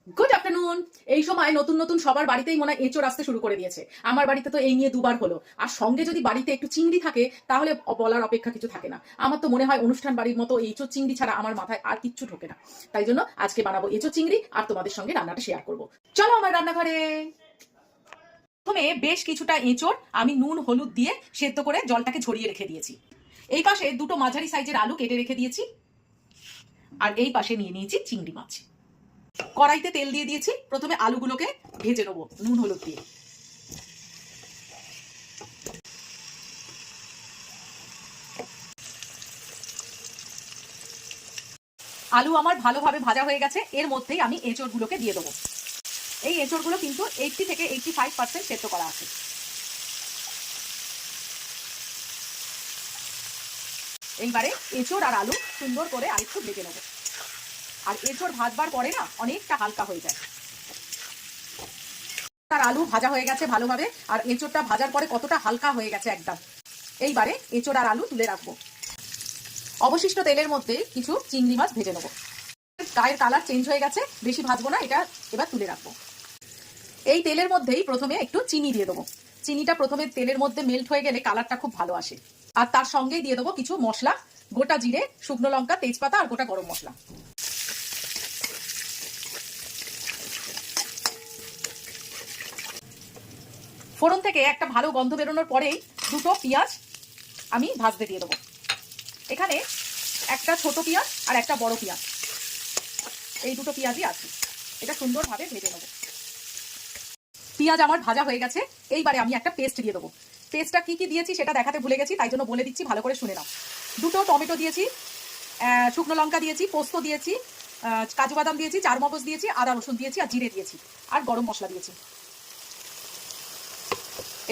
Good afternoon. এই সময় নতুন নতুন সবার বাড়িতেই মনে হয় এঁচোড় আসতে শুরু করে দিয়েছে। আমার বাড়িতে তো এই নিয়ে দুবার হলো। আর সঙ্গে যদি বাড়িতে একটু চিংড়ি থাকে তাহলে বলার অপেক্ষা কিছু থাকে না। আমার তো মনে হয় অনুষ্ঠান বাড়ির মতো এঁচোড় চিংড়ি ছাড়া আমার মাথায় আর কিচ্ছু ঢোকে না। তাই জন্য আজকে বানাবো এঁচোড় চিংড়ি আর তোমাদের সঙ্গে রান্নাটা শেয়ার করবো। চলো আমার রান্নাঘরে। প্রথমে বেশ কিছুটা এঁচোড় আমি নুন হলুদ দিয়ে সেদ্ধ করে জলটাকে ঝরিয়ে রেখে দিয়েছি। এই পাশে দুটো মাঝারি সাইজের আলু কেটে রেখে দিয়েছি। আর এই পাশে নিয়ে নিয়েছি চিংড়ি মাছ। কড়াইতে তেল দিয়ে দিয়েছি। প্রথমে আলুগুলোকে ভেজে নেবো নুন হলুদ দিয়ে। আলু আমার ভালোভাবে ভাজা হয়ে গেছে। এর মধ্যেই আমি এঁচড়গুলোকে দিয়ে দেবো। এই এঁচড়গুলো কিন্তু 80 থেকে 85% সেদ্ধ করা আছে। এইবারে এঁচড় আর আলু সুন্দর করে আরেকটু ভেজে নেবো। আর এঁচড় ভাজবার পরে না অনেকটা হালকা হয়ে যায়। আর আলু ভাজা হয়ে গেছে ভালোভাবে, আর এঁচড়টা ভাজার পরে কতটা হালকা হয়ে গেছে একদম। এইবারে এঁচড় আর আলু তুলে রাখবো। অবশিষ্ট তেলের মধ্যে কিছু চিংড়ি মাছ ভেজে নেবো। গায়ের কালার চেঞ্জ হয়ে গেছে, বেশি ভাজবো না, এটা এবার তুলে রাখবো। এই তেলের মধ্যেই প্রথমে একটু চিনি দিয়ে দেবো। চিনিটা প্রথমে তেলের মধ্যে মেল্ট হয়ে গেলে কালারটা খুব ভালো আসে। আর তার সঙ্গেই দিয়ে দেবো কিছু মশলা, গোটা জিরে, শুকনো লঙ্কা, তেজপাতা আর গোটা গরম মশলা। ফোড়ন থেকে একটা ভালো গন্ধ বেরোনোর পরেই দুটো পেঁয়াজ আমি ভাজতে দিয়ে দেবো। এখানে একটা ছোট পেঁয়াজ আর একটা বড় পেঁয়াজ, এই দুটো পেঁয়াজই আছে। এটা সুন্দরভাবে ভেজে নেবো। পেঁয়াজ আমার ভাজা হয়ে গেছে। এইবারে আমি একটা পেস্ট দিয়ে দেবো। পেস্টটা কি কি দিয়েছি সেটা দেখাতে ভুলে গেছি, তাই জন্য বলে দিচ্ছি, ভালো করে শুনে নাও। দুটো টমেটো দিয়েছি, শুকনো লঙ্কা দিয়েছি, পোস্ত দিয়েছি, কাজু বাদাম দিয়েছি, চারমগজ দিয়েছি, আদা রসুন দিয়েছি আর জিরে দিয়েছি আর গরম মশলা দিয়েছি।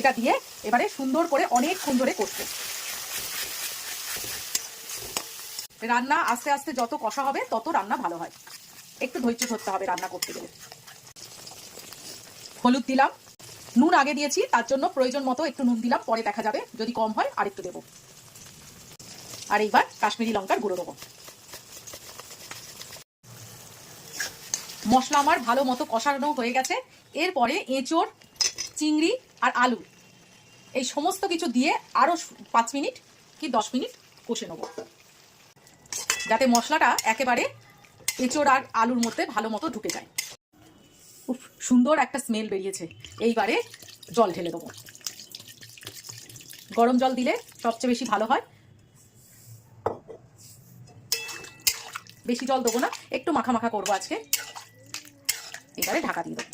এটা দিয়ে এবারে সুন্দর করে অনেকক্ষণ ধরে কষবো। রান্না আস্তে আস্তে যত কষা হবে তত রান্না ভালো হয়। একটু ধৈর্য ধরতে হবে রান্না করতে গেলে। হলুদ দিলাম, নুন আগে দিয়েছি, তার জন্য প্রয়োজন মতো একটু নুন দিলাম, পরে দেখা যাবে যদি কম হয় আর একটু দেবো। আর এইবার কাশ্মীরি লঙ্কার গুঁড়ো দেবো। মশলা আমার ভালো মতো কষানো হয়ে গেছে। এরপরে এঁচড়, চিংড়ি আর আলু এই সমস্ত কিছু দিয়ে আরো 5 মিনিট কি 10 মিনিট কষে নেবো, যাতে মশলাটা একেবারে এঁচড় আর আলুর মধ্যে ভালো মতো ঢুকে যায়। উফ, সুন্দর একটা স্মেল বেরিয়েছে। এইবারে জল ঢেলে দেবো। গরম জল দিলে সবচেয়ে বেশি ভালো হয়। বেশি জল দেবো না, একটু মাখা মাখা করবো আজকে। এবারে ঢাকা দিয়ে দেবো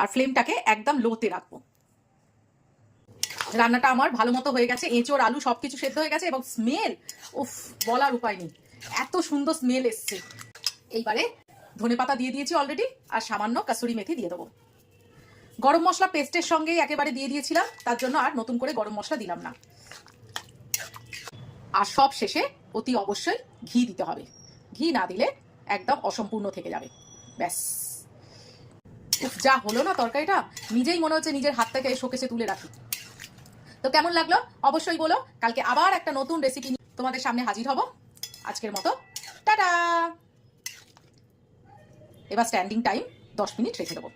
আর ফ্লেমটাকে একদম লোতে রাখবো। রান্নাটা আমার ভালো মতো হয়ে গেছে। এঁচড় আলু সবকিছু সেদ্ধ হয়ে গেছে এবং স্মেল, উফ, বলার উপায় নেই, এত সুন্দর স্মেল এসছে। এইবারে ধনেপাতা দিয়ে দিয়েছি অলরেডি, আর সামান্য কাসুরি মেথি দিয়ে দেবো। গরম মশলা পেস্টের সঙ্গেই একেবারে দিয়ে দিয়েছিলাম, তার জন্য আর নতুন করে গরম মশলা দিলাম না। আর সব শেষে অতি অবশ্যই ঘি দিতে হবে। ঘি না দিলে একদম অসম্পূর্ণ থেকে যাবে। ব্যাস, যা হলো না তরকারিটা, নিজেই মনে হচ্ছে নিজের হাত থেকে শোকেসে তুলে রাখি। তো কেমন লাগলো অবশ্যই বলো। কালকে আবার একটা নতুন রেসিপি নিয়ে তোমাদের সামনে হাজির হব। আজকের মতো টাটা। এবার স্ট্যান্ডিং টাইম 10 মিনিট রেখে দেবো।